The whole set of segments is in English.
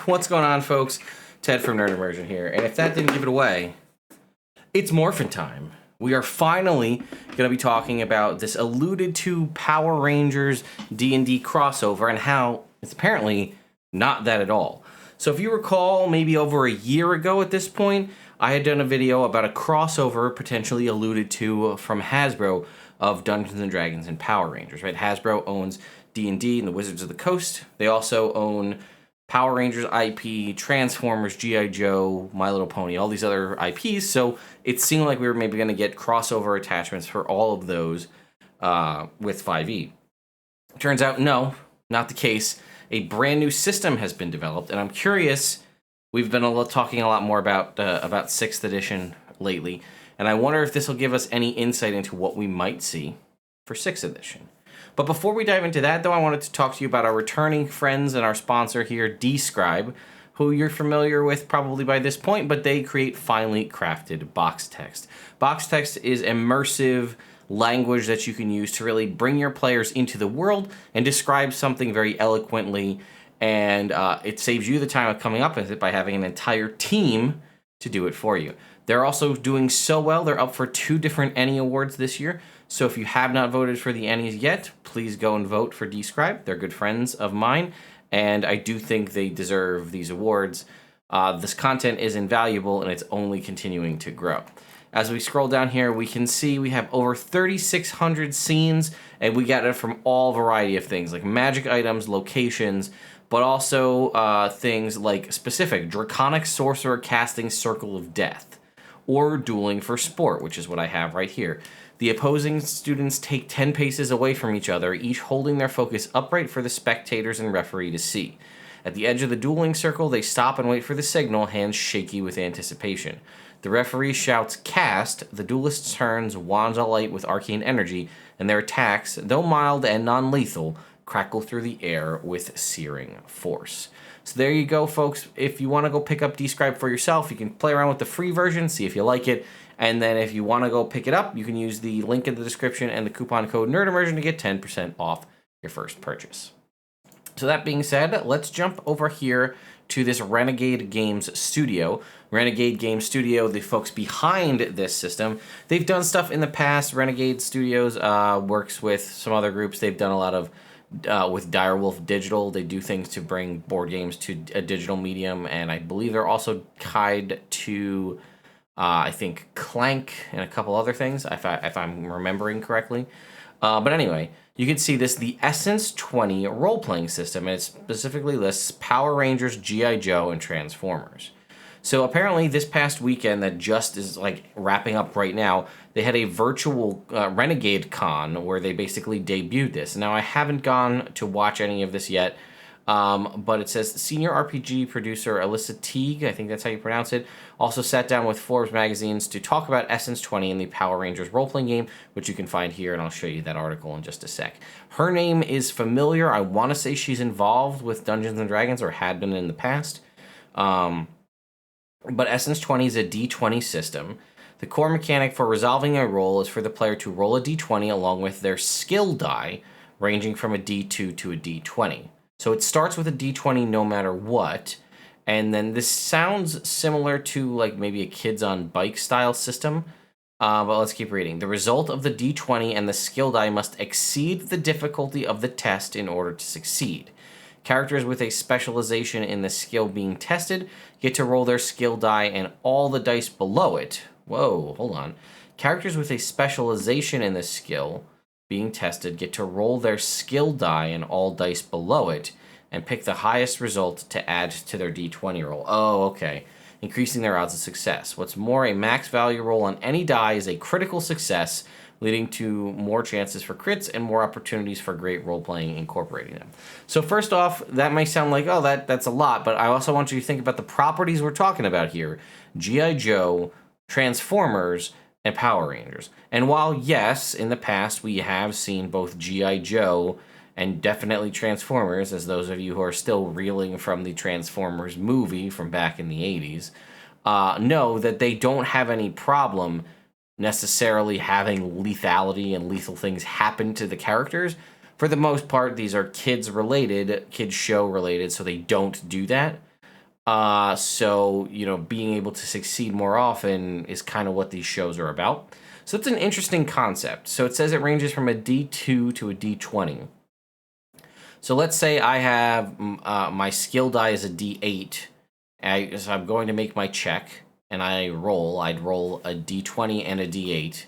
What's going on, folks? Ted from Immersion here, and if that didn't give it away, it's Morphin time. We are finally going to be talking about this alluded to Power Rangers D&D crossover and how it's apparently not that at all. So if you recall, maybe over a year ago at this point, I had done a video about a crossover potentially alluded to from Hasbro of Dungeons & Dragons and Power Rangers, right? Hasbro owns D&D and the Wizards of the Coast. They also own Power Rangers IP, Transformers, G.I. Joe, My Little Pony, all these other IPs. So it seemed like we were maybe going to get crossover attachments for all of those with 5e. Turns out, no, not the case. A brand new system has been developed, and I'm curious. We've been talking a lot more about 6th edition lately, and I wonder if this will give us any insight into what we might see for 6th edition. But before we dive into that, though, I wanted to talk to you about our returning friends and our sponsor here, Describe, who you're familiar with probably by this point, but they create finely crafted box text. Box text is immersive language that you can use to really bring your players into the world and describe something very eloquently, and it saves you the time of coming up with it by having an entire team to do it for you. They're also doing so well, they're up for 2 different Annie Awards this year. So if you have not voted for the Annies yet, please go and vote for Describe. They're good friends of mine, and I do think they deserve these awards. This content is invaluable, and it's only continuing to grow. As we scroll down here, we can see we have over 3,600 scenes, and we got it from all variety of things, like magic items, locations, but also things like specific Draconic Sorcerer casting Circle of Death, or Dueling for Sport, which is what I have right here. The opposing students take 10 paces away from each other, each holding their focus upright for the spectators and referee to see. At the edge of the dueling circle, they stop and wait for the signal, hands shaky with anticipation. The referee shouts, "Cast!" The duelist turns, wands alight with arcane energy, and their attacks, though mild and non-lethal, crackle through the air with searing force. So there you go, folks. If you want to go pick up Describe for yourself, you can play around with the free version, see if you like it. And then if you want to go pick it up, you can use the link in the description and the coupon code NERDImmersion to get 10% off your first purchase. So that being said, let's jump over here to this Renegade Games Studio. Renegade Games Studio, the folks behind this system, they've done stuff in the past. Renegade Studios works with some other groups. They've done a lot of with Direwolf Digital. They do things to bring board games to a digital medium, and I believe they're also tied to I think Clank and a couple other things, if I'm remembering correctly. But anyway, you can see this, the Essence20 role-playing system, and it specifically lists Power Rangers, G.I. Joe, and Transformers. So apparently this past weekend that just is like wrapping up right now, they had a virtual Renegade Con where they basically debuted this. Now, I haven't gone to watch any of this yet, but it says senior RPG producer Alyssa Teague, I think that's how you pronounce it, also sat down with Forbes magazines to talk about Essence20 and the Power Rangers role-playing game, which you can find here, and I'll show you that article in just a sec. Her name is familiar. I want to say she's involved with Dungeons & Dragons, or had been in the past. But Essence20 is a D20 system. The core mechanic for resolving a roll is for the player to roll a D20 along with their skill die, ranging from a D2 to a D20. So it starts with a D20 no matter what, and then this sounds similar to like maybe a Kids on Bike style system, but let's keep reading. The result of the D20 and the skill die must exceed the difficulty of the test in order to succeed. Characters with a specialization in the skill being tested get to roll their skill die and all the dice below it. Whoa, hold on. Characters with a specialization in the skill being tested get to roll their skill die and all dice below it and pick the highest result to add to their D20 roll. Oh, okay. Increasing their odds of success. What's more, a max value roll on any die is a critical success, leading to more chances for crits and more opportunities for great role-playing incorporating them. So first off, that may sound like, oh, that's a lot, but I also want you to think about the properties we're talking about here. G.I. Joe, Transformers, and Power Rangers. And while, yes, in the past we have seen both G.I. Joe and definitely Transformers, as those of you who are still reeling from the Transformers movie from back in the 80s, know that they don't have any problem necessarily having lethality and lethal things happen to the characters. For the most part, these are kids show related, so they don't do that. So, being able to succeed more often is kind of what these shows are about. So it's an interesting concept. So it says it ranges from a D2 to a D20. So let's say I have my skill die is a D8. So I'm going to make my check, and I'd roll a D20 and a D8,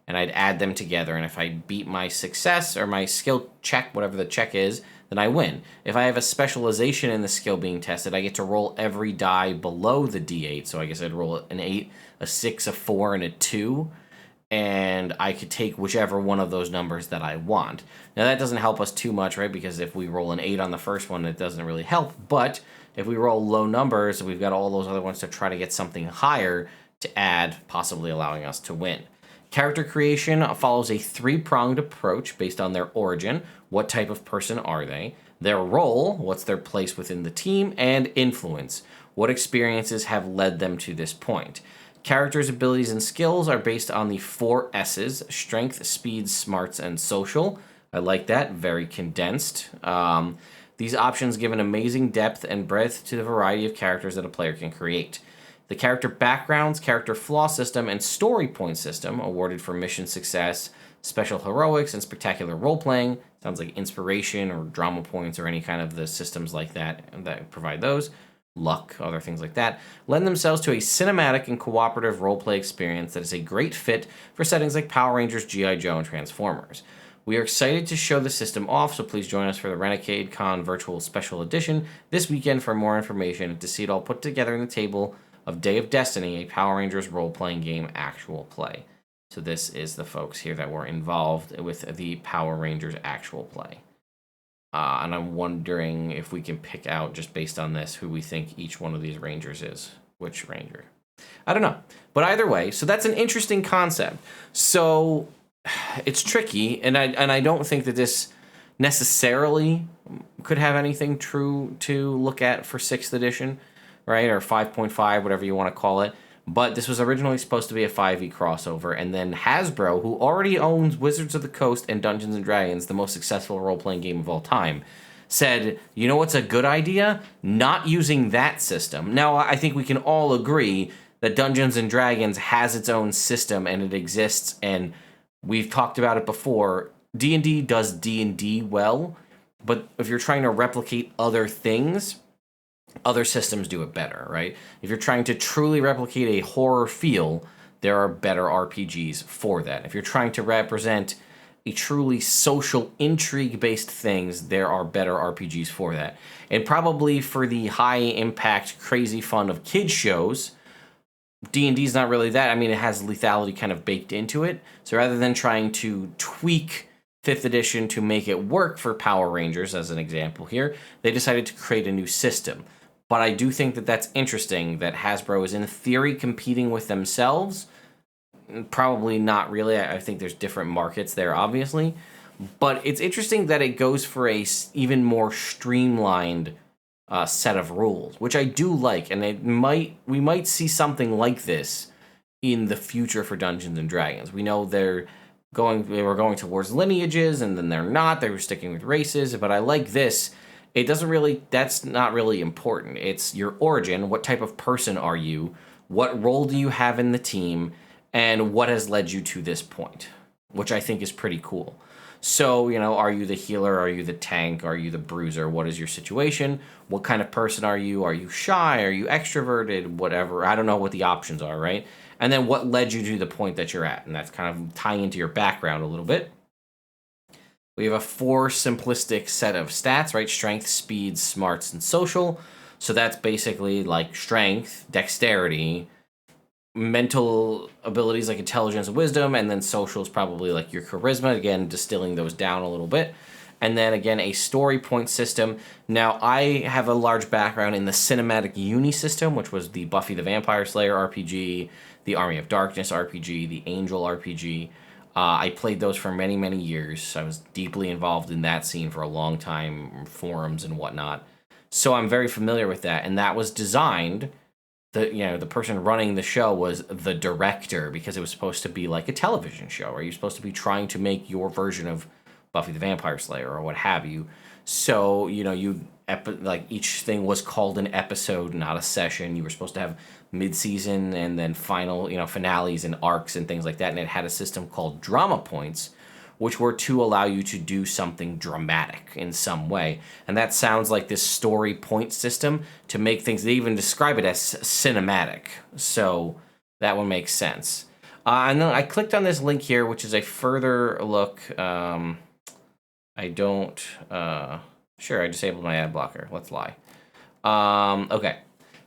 and I'd add them together. And if I beat my success or my skill check, whatever the check is, then I win. If I have a specialization in the skill being tested, I get to roll every die below the D8. So I guess I'd roll an 8, a 6, a 4, and a 2. And I could take whichever one of those numbers that I want. Now, that doesn't help us too much, right? Because if we roll an 8 on the first one, it doesn't really help. But if we roll low numbers, we've got all those other ones to try to get something higher to add, possibly allowing us to win. Character creation follows a 3-pronged approach based on their origin. What type of person are they? Their role, what's their place within the team, and influence. What experiences have led them to this point? Characters' abilities and skills are based on the 4 S's: strength, speed, smarts, and social. I like that, very condensed. These options give an amazing depth and breadth to the variety of characters that a player can create. The character backgrounds, character flaw system, and story point system awarded for mission success, special heroics, and spectacular role-playing. Sounds like inspiration or drama points or any kind of the systems like that provide those. Luck, other things like that, lend themselves to a cinematic and cooperative roleplay experience that is a great fit for settings like Power Rangers, G.I. Joe, and Transformers. We are excited to show the system off, so please join us for the Renegade Con Virtual Special Edition this weekend for more information and to see it all put together in the table of Day of Destiny, a Power Rangers role-playing game actual play. So this is the folks here that were involved with the Power Rangers actual play. And I'm wondering if we can pick out, just based on this, who we think each one of these Rangers is. Which Ranger? I don't know. But either way, so that's an interesting concept. So it's tricky, and I don't think that this necessarily could have anything true to look at for 6th edition, right? Or 5.5, whatever you want to call it. But this was originally supposed to be a 5e crossover, and then Hasbro, who already owns Wizards of the Coast and Dungeons & Dragons, the most successful role-playing game of all time, said, you know what's a good idea? Not using that system. Now, I think we can all agree that Dungeons & Dragons has its own system, and it exists, and we've talked about it before. D&D does D&D well, but if you're trying to replicate other things, other systems do it better, right? If you're trying to truly replicate a horror feel, there are better RPGs for that. If you're trying to represent a truly social intrigue-based things, there are better RPGs for that. And probably for the high-impact, crazy fun of kids shows, D&D's not really that. I mean, it has lethality kind of baked into it. So rather than trying to tweak 5th edition to make it work for Power Rangers, as an example here, they decided to create a new system. But I do think that that's interesting that Hasbro is in theory competing with themselves. Probably not really. I think there's different markets there, obviously. But it's interesting that it goes for a even more streamlined set of rules, which I do like. And we might see something like this in the future for Dungeons and Dragons. We know they were going towards lineages, and then they're not. They were sticking with races. But I like this. That's not really important. It's your origin. What type of person are you? What role do you have in the team? And what has led you to this point? Which I think is pretty cool. So, are you the healer? Are you the tank? Are you the bruiser? What is your situation? What kind of person are you? Are you shy? Are you extroverted? Whatever. I don't know what the options are, right? And then what led you to the point that you're at? And that's kind of tying into your background a little bit. We have a 4 simplistic set of stats, right? Strength, speed, smarts, and social. So that's basically like strength, dexterity, mental abilities like intelligence and wisdom, and then social is probably like your charisma, again, distilling those down a little bit. And then again, a story point system. Now, I have a large background in the cinematic uni system, which was the Buffy the Vampire Slayer RPG, the Army of Darkness RPG, the Angel RPG. I played those for many, many years. I was deeply involved in that scene for a long time, forums and whatnot. So I'm very familiar with that. And that was designed, the person running the show was the director, because it was supposed to be like a television show, or you're supposed to be trying to make your version of Buffy the Vampire Slayer or what have you. So, like each thing was called an episode, not a session. You were supposed to have mid-season and then final, finales and arcs and things like that. And it had a system called drama points, which were to allow you to do something dramatic in some way. And that sounds like this story point system to make things, they even describe it as cinematic. So that one makes sense. And then I clicked on this link here, which is a further look. I don't, sure, I disabled my ad blocker. Let's lie. Okay.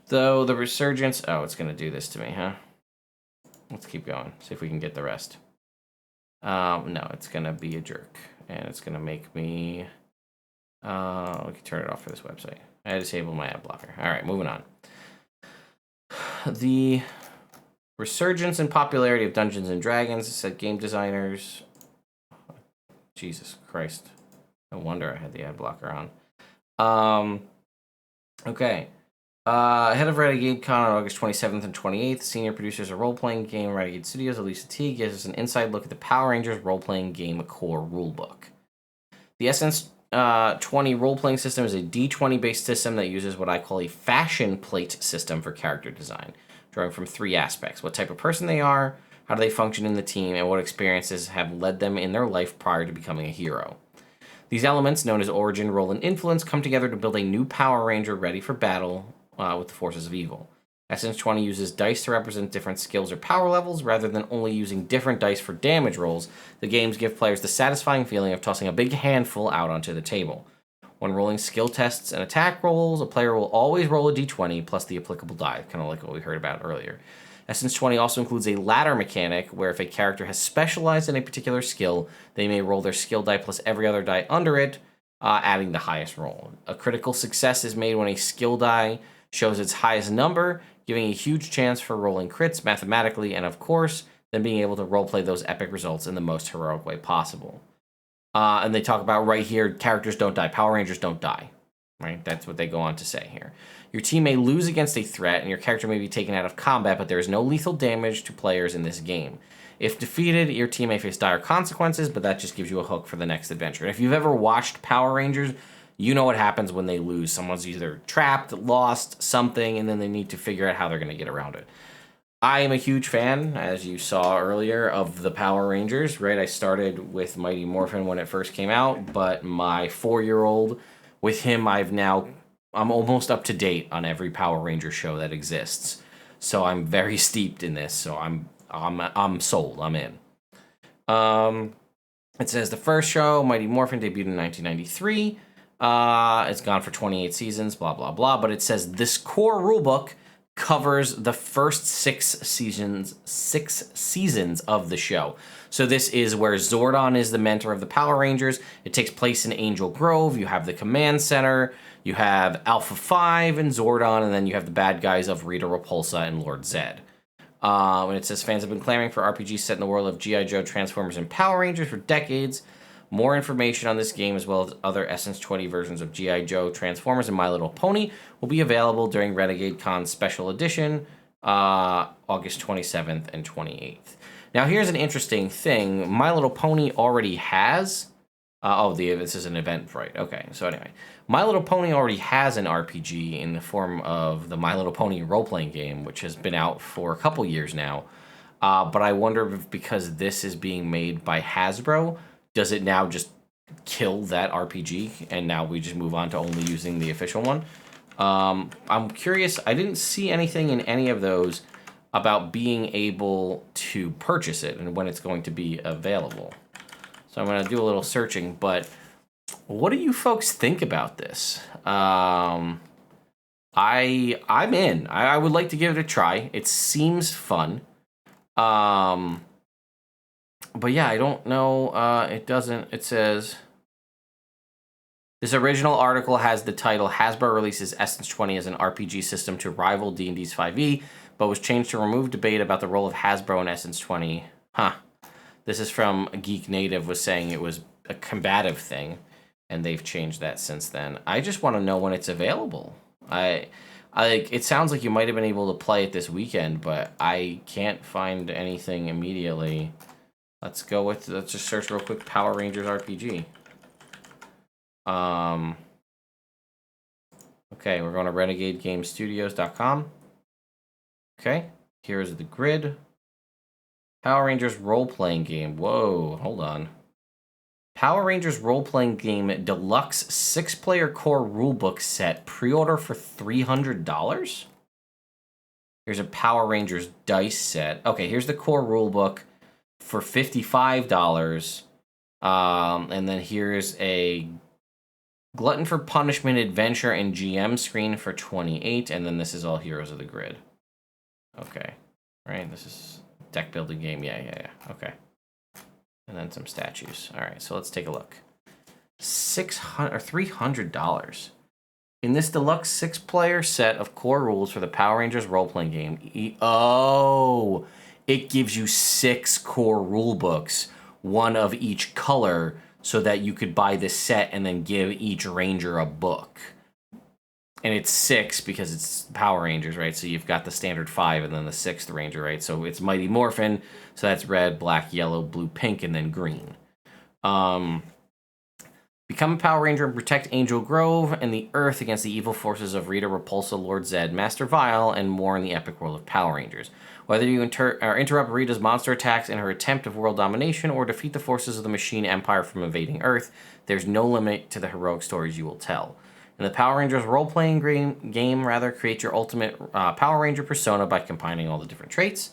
Though the resurgence, oh, it's going to do this to me, huh? Let's keep going. See if we can get the rest. No, it's going to be a jerk. And it's going to make me, we can turn it off for this website. I disabled my ad blocker. All right, moving on. The resurgence and popularity of Dungeons and Dragons, said game designers. Jesus Christ. No wonder I had the ad blocker on. Okay. Head of Renegade Con on August 27th and 28th, senior producers of role-playing game Renegade Studios, Elisa T, gives us an inside look at the Power Rangers role-playing game core rulebook. The Essence20 role-playing system is a D20-based system that uses what I call a fashion plate system for character design, drawing from 3 aspects: what type of person they are, how do they function in the team, and what experiences have led them in their life prior to becoming a hero. These elements, known as origin, role, and influence, come together to build a new Power Ranger ready for battle with the forces of evil. Essence20 uses dice to represent different skills or power levels, rather than only using different dice for damage rolls. The games give players the satisfying feeling of tossing a big handful out onto the table. When rolling skill tests and attack rolls, a player will always roll a d20 plus the applicable die, kind of like what we heard about earlier. Essence20 also includes a ladder mechanic, where if a character has specialized in a particular skill, they may roll their skill die plus every other die under it, adding the highest roll. A critical success is made when a skill die shows its highest number, giving a huge chance for rolling crits mathematically, and of course, then being able to roleplay those epic results in the most heroic way possible. And they talk about right here, characters don't die, Power Rangers don't die. Right? That's what they go on to say here. Your team may lose against a threat, and your character may be taken out of combat, but there is no lethal damage to players in this game. If defeated, your team may face dire consequences, but that just gives you a hook for the next adventure. And if you've ever watched Power Rangers, you know what happens when they lose. Someone's either trapped, lost, something, and then they need to figure out how they're going to get around it. I am a huge fan, as you saw earlier, of the Power Rangers, right? I started with Mighty Morphin when it first came out, but my 4-year-old, with him, I'm almost up to date on every Power Ranger show that exists. So I'm very steeped in this, so I'm sold. I'm in. It says the first show, Mighty Morphin, debuted in 1993. It's gone for 28 seasons, blah, blah, blah. But it says this core rulebook covers the first 6 seasons of the show. So this is where Zordon is the mentor of the Power Rangers. It takes place in Angel Grove. You have the command center. You have Alpha 5 and Zordon, and then you have the bad guys of Rita Repulsa and Lord Zed. And it says fans have been clamoring for RPGs set in the world of G.I. Joe, Transformers, and Power Rangers for decades. More information on this game, as well as other Essence20 versions of G.I. Joe, Transformers, and My Little Pony, will be available during Renegade Con's Special Edition, August 27th and 28th. Now, here's an interesting thing. My Little Pony already has... this is an event, right? Okay, so anyway. My Little Pony already has an RPG in the form of the My Little Pony role-playing game, which has been out for a couple years now. But I wonder if because this is being made by Hasbro, does it now just kill that RPG, and now we just move on to only using the official one? I'm curious. I didn't see anything in any of those about being able to purchase it and when it's going to be available. So I'm going to do a little searching, but what do you folks think about this? I'm in. I would like to give it a try. It seems fun. But yeah, I don't know. It doesn't. It says this original article has the title Hasbro releases Essence20 as an RPG system to rival D&D's 5e, but was changed to remove debate about the role of Hasbro in Essence20. This is from Geek Native, was saying it was a combative thing, and they've changed that since then. I just want to know when it's available. It sounds like you might have been able to play it this weekend, but I can't find anything immediately. Let's just search real quick, Power Rangers RPG. Okay, we're going to renegadegamestudios.com. Okay, here's the grid. Power Rangers role-playing game. Whoa, hold on. Power Rangers role-playing game deluxe 6-player core rulebook set. Pre-order for $300? Here's a Power Rangers dice set. Okay, here's the core rulebook for $55. And then here's a Glutton for Punishment Adventure and GM screen for $28. And then this is all Heroes of the Grid. Okay, right, this is deck building game. Yeah. Okay. And then some statues. All right, so let's take a look. $300 in this deluxe 6-player set of core rules for the Power Rangers role-playing game. Oh, it gives you 6 core rule books, one of each color, so that you could buy this set and then give each ranger a book. And it's 6 because it's Power Rangers, right? So you've got the standard 5 and then the 6th Ranger, right? So it's Mighty Morphin. So that's red, black, yellow, blue, pink, and then green. Become a Power Ranger and protect Angel Grove and the Earth against the evil forces of Rita, Repulsa, Lord Zed, Master Vile, and more in the epic world of Power Rangers. Whether you interrupt Rita's monster attacks in her attempt of world domination or defeat the forces of the Machine Empire from invading Earth, there's no limit to the heroic stories you will tell. In the Power Rangers role-playing game, create your ultimate Power Ranger persona by combining all the different traits.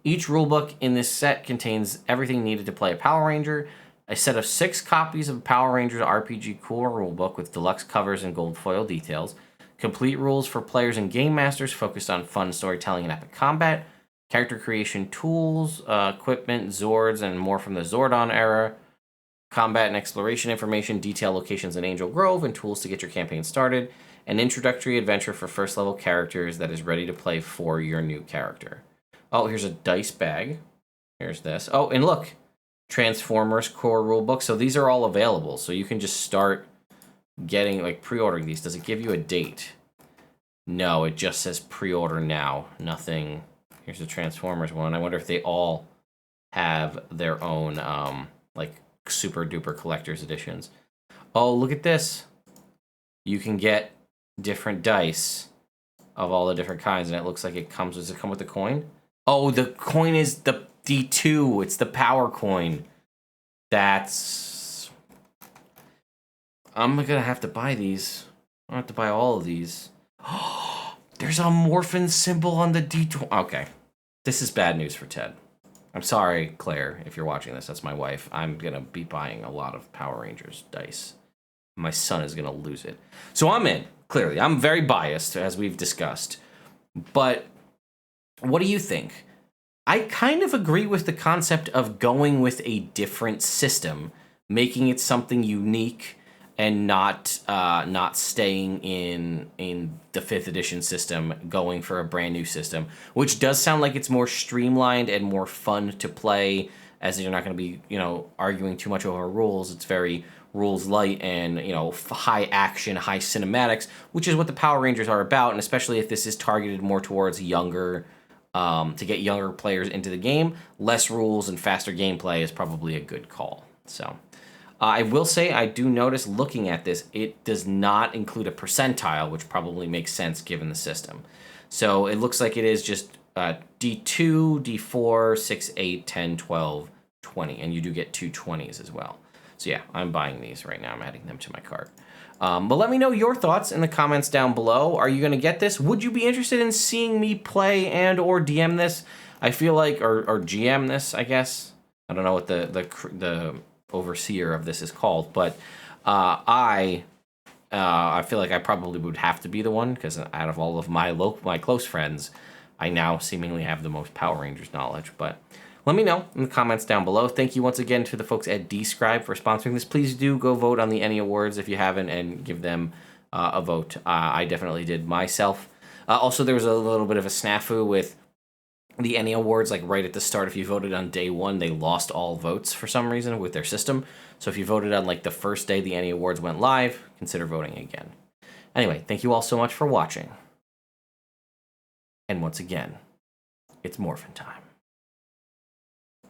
Each rulebook in this set contains everything needed to play a Power Ranger, a set of 6 copies of Power Rangers RPG Core Rulebook with deluxe covers and gold foil details, complete rules for players and game masters focused on fun storytelling and epic combat, character creation tools, equipment, Zords, and more from the Zordon era, combat and exploration information, detailed locations in Angel Grove, and tools to get your campaign started. An introductory adventure for first-level characters that is ready to play for your new character. Oh, here's a dice bag. Here's this. Oh, and look, Transformers core rulebook. So these are all available. So you can just start getting, like, pre-ordering these. Does it give you a date? No, it just says pre-order now. Nothing. Here's the Transformers one. I wonder if they all have their own, like, super duper collector's editions. Oh, look at this. You can get different dice of all the different kinds, and it looks like it comes. Does it come with the coin? Oh, the coin is the D2. It's the power coin. That's... I'm gonna have to buy these. I have to buy all of these. There's a Morphin symbol on the D2. Okay. This is bad news for Ted. I'm sorry, Claire, if you're watching this. That's my wife. I'm going to be buying a lot of Power Rangers dice. My son is going to lose it. So I'm in, clearly. I'm very biased, as we've discussed. But what do you think? I kind of agree with the concept of going with a different system, making it something unique, and not staying in the 5th edition system, going for a brand new system, which does sound like it's more streamlined and more fun to play, as you're not going to be, arguing too much over rules. It's very rules light and, high action, high cinematics, which is what the Power Rangers are about, and especially if this is targeted more towards younger, to get younger players into the game, less rules and faster gameplay is probably a good call. So... I will say I do notice looking at this, it does not include a percentile, which probably makes sense given the system. So it looks like it is just D2, D4, 6, 8, 10, 12, 20, and you do get 2 20s as well. So yeah, I'm buying these right now. I'm adding them to my cart. But let me know your thoughts in the comments down below. Are you going to get this? Would you be interested in seeing me play and or DM this? I feel like, or GM this, I guess. I don't know what the overseer of this is called, but I feel like I probably would have to be the one, because out of all of my close friends, I now seemingly have the most Power Rangers knowledge. But let me know in the comments down below. Thank you once again to the folks at Describe for sponsoring this. Please do go vote on the Annie Awards if you haven't, and give them a vote. I definitely did myself. Also, there was a little bit of a snafu with the Annie Awards, like right at the start. If you voted on day 1, they lost all votes for some reason with their system. So if you voted on like the first day the Annie Awards went live, consider voting again. Anyway, thank you all so much for watching. And once again, it's Morphin time.